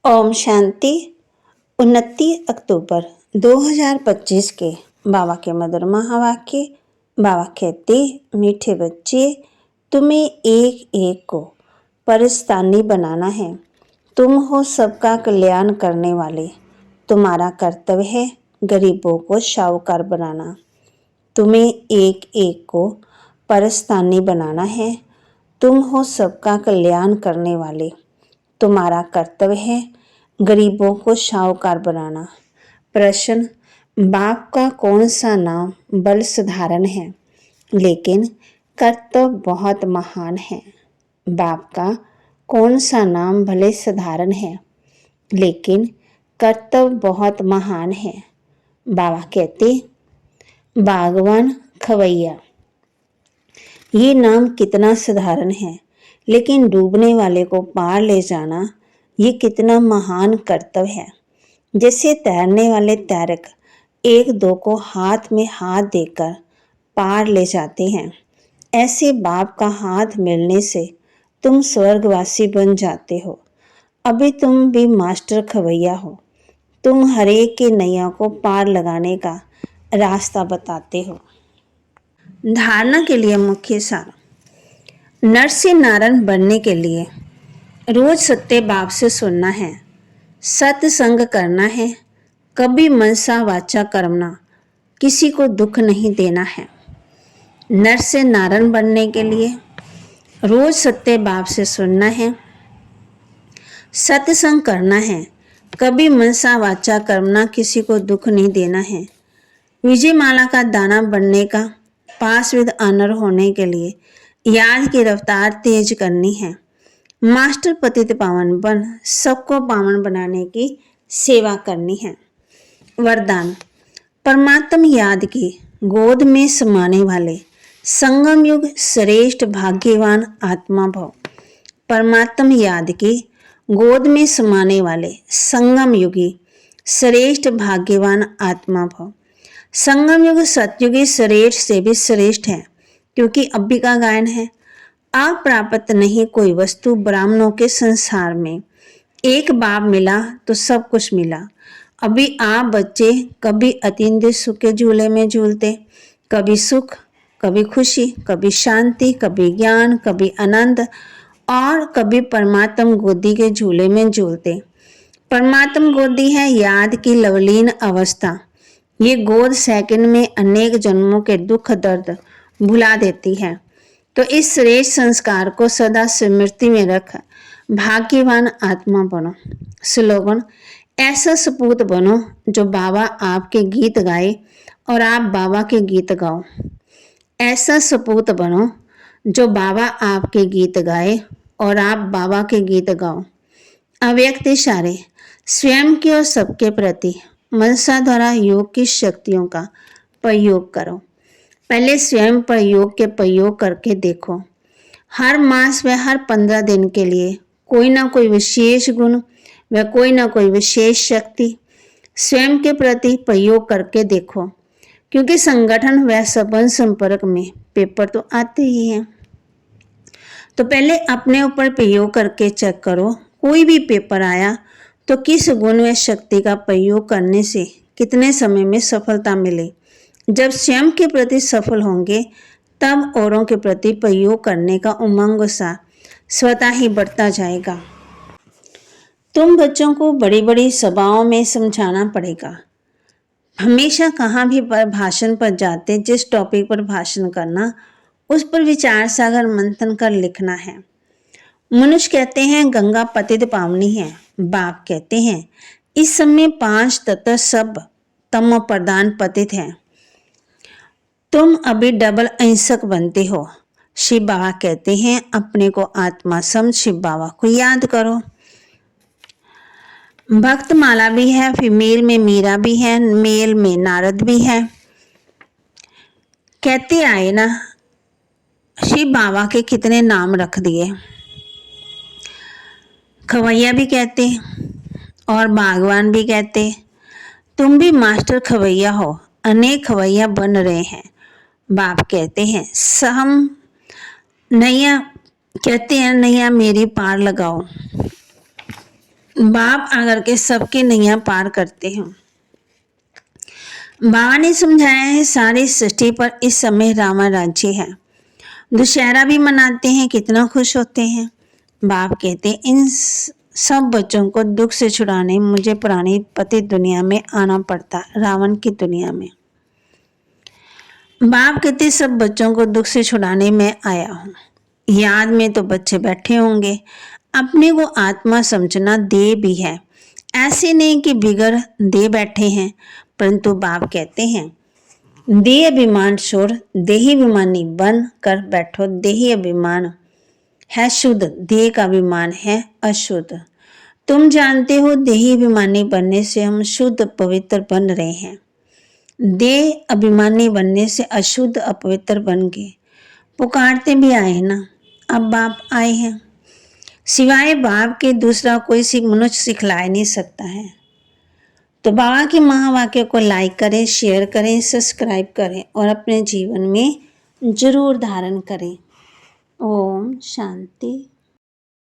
ओम शांति। 29 अक्टूबर 2025 के बाबा के मधुर महावाक्य। बाबा कहते, मीठे बच्चे, तुम्हें एक एक को परिस्तानी बनाना है। तुम हो सबका कल्याण करने वाले। तुम्हारा कर्तव्य है गरीबों को साहूकार बनाना। तुम्हें एक एक को परिस्तानी बनाना है। तुम हो सबका कल्याण करने वाले। तुम्हारा कर्तव्य है गरीबों को साहूकार बनाना। प्रश्न, बाप का कौन सा नाम बल साधारण है लेकिन कर्तव्य बहुत महान है? बाप का कौन सा नाम भले साधारण है लेकिन कर्तव्य बहुत महान है? बाबा कहते, बागवान खवैया। ये नाम कितना साधारण है लेकिन डूबने वाले को पार ले जाना ये कितना महान कर्तव्य है। जैसे तैरने वाले तैरक एक दो को हाथ में हाथ देकर पार ले जाते हैं, ऐसे बाप का हाथ मिलने से तुम स्वर्गवासी बन जाते हो। अभी तुम भी मास्टर खवैया हो। तुम हर एक के नैया को पार लगाने का रास्ता बताते हो। धारणा के लिए मुख्य सार। नर से नारायण बनने के लिए रोज सत्य बाप से सुनना है, सत्संग करना है, कभी मनसा वाचा कर्मना, किसी को दुख नहीं देना है। नर से नारायण बनने के लिए रोज सत्य बाप से सुनना है, सत्संग करना है, कभी मनसा वाचा कर्मना, किसी को दुख नहीं देना है। विजय माला का दाना बनने का पास विद ऑनर होने के लिए याद की रफ्तार तेज करनी है। मास्टर पतित पावन बन सबको पावन बनाने की सेवा करनी है। वरदान, परमात्म याद की गोद में समाने वाले संगम युग श्रेष्ठ भाग्यवान आत्मा भव। परमात्म याद की गोद में समाने वाले संगम युगी श्रेष्ठ भाग्यवान आत्मा भव। संगम युग सतयुगी श्रेष्ठ से भी श्रेष्ठ है, क्योंकि अभी का गायन है। अप्राप्त नहीं कोई वस्तु ब्राह्मणों के संसार में। एक बाप मिला तो सब कुछ मिला। अभी आप बच्चे कभी अतीन्द्रिय सुख के झूले में झूलते, कभी सुख, कभी खुशी, कभी शांति, कभी ज्ञान, कभी आनंद और कभी परमात्म गोदी के झूले में झूलते। परमात्म गोदी है याद की लवलीन अवस्था। ये गोद सेकंड में अनेक जन्मों के दुख दर्द भुला देती है। तो इस श्रेष्ठ संस्कार को सदा स्मृति में रख भाग्यवान आत्मा बनो। स्लोगन, ऐसा सपूत बनो जो बाबा आपके गीत गाए और आप बाबा के गीत गाओ। ऐसा सपूत बनो जो बाबा आपके गीत गाए और आप बाबा के गीत गाओ। अव्यक्त इशारे, स्वयं के और सबके प्रति मनसा द्वारा योग की शक्तियों का प्रयोग करो। पहले स्वयं पर योग के प्रयोग करके देखो। हर मास व हर 15 दिन के लिए कोई ना कोई विशेष गुण व कोई ना कोई विशेष शक्ति स्वयं के प्रति प्रयोग करके देखो, क्योंकि संगठन व संबंध संपर्क में पेपर तो आते ही हैं। तो पहले अपने ऊपर प्रयोग करके चेक करो, कोई भी पेपर आया तो किस गुण व शक्ति का प्रयोग करने से कितने समय में सफलता मिले। जब स्वयं के प्रति सफल होंगे तब औरों के प्रति प्रयोग करने का उमंग सा स्वतः ही बढ़ता जाएगा। तुम बच्चों को बड़ी बड़ी सभाओं में समझाना पड़ेगा। हमेशा कहाँ भी पर भाषण पर जाते, जिस टॉपिक पर भाषण करना उस पर विचार सागर मंथन कर लिखना है। मनुष्य कहते हैं गंगा पतित पावनी है। बाप कहते हैं इस समय 5 तत्व सब तमो प्रधान पतित हैं। तुम अभी डबल अहिंसक बनते हो। शिव बाबा कहते हैं अपने को आत्मा समझ शिव बाबा को याद करो। भक्त माला भी है, फीमेल में मीरा भी है, मेल में नारद भी है। कहते आए ना, शिव बाबा के कितने नाम रख दिए। खवैया भी कहते और बागवान भी कहते। तुम भी मास्टर खवैया हो, अनेक खवैया बन रहे हैं। बाप कहते हैं हम नैया, कहते हैं नैया मेरी पार लगाओ। बाप आकर के सबकी नैया पार करते हैं। बाबा ने समझाया है सारी सृष्टि पर इस समय रावण राज्य है। दशहरा भी मनाते हैं, कितना खुश होते हैं। बाप कहते हैं इन सब बच्चों को दुख से छुड़ाने मुझे पुरानी पतित दुनिया में आना पड़ता, रावण की दुनिया में। बाप कहते सब बच्चों को दुख से छुड़ाने में आया हूँ। याद में तो बच्चे बैठे होंगे, अपने को आत्मा समझना देह भी है, ऐसे नहीं कि बिगड़ दे बैठे हैं, परंतु बाप कहते हैं देह अभिमान छोड़ देही अभिमानी बन कर बैठो। देही अभिमान है शुद्ध, देह का अभिमान है अशुद्ध। तुम जानते हो देही अभिमानी बनने से हम शुद्ध पवित्र बन रहे हैं, देह अभिमानी बनने से अशुद्ध अपवित्र बन गए। पुकारते भी आए ना, अब बाप आए हैं। सिवाय बाप के दूसरा कोई मनुष्य सिखला नहीं सकता है। तो बाबा के महावाक्य को लाइक करें, शेयर करें, सब्सक्राइब करें और अपने जीवन में जरूर धारण करें। ओम शांति।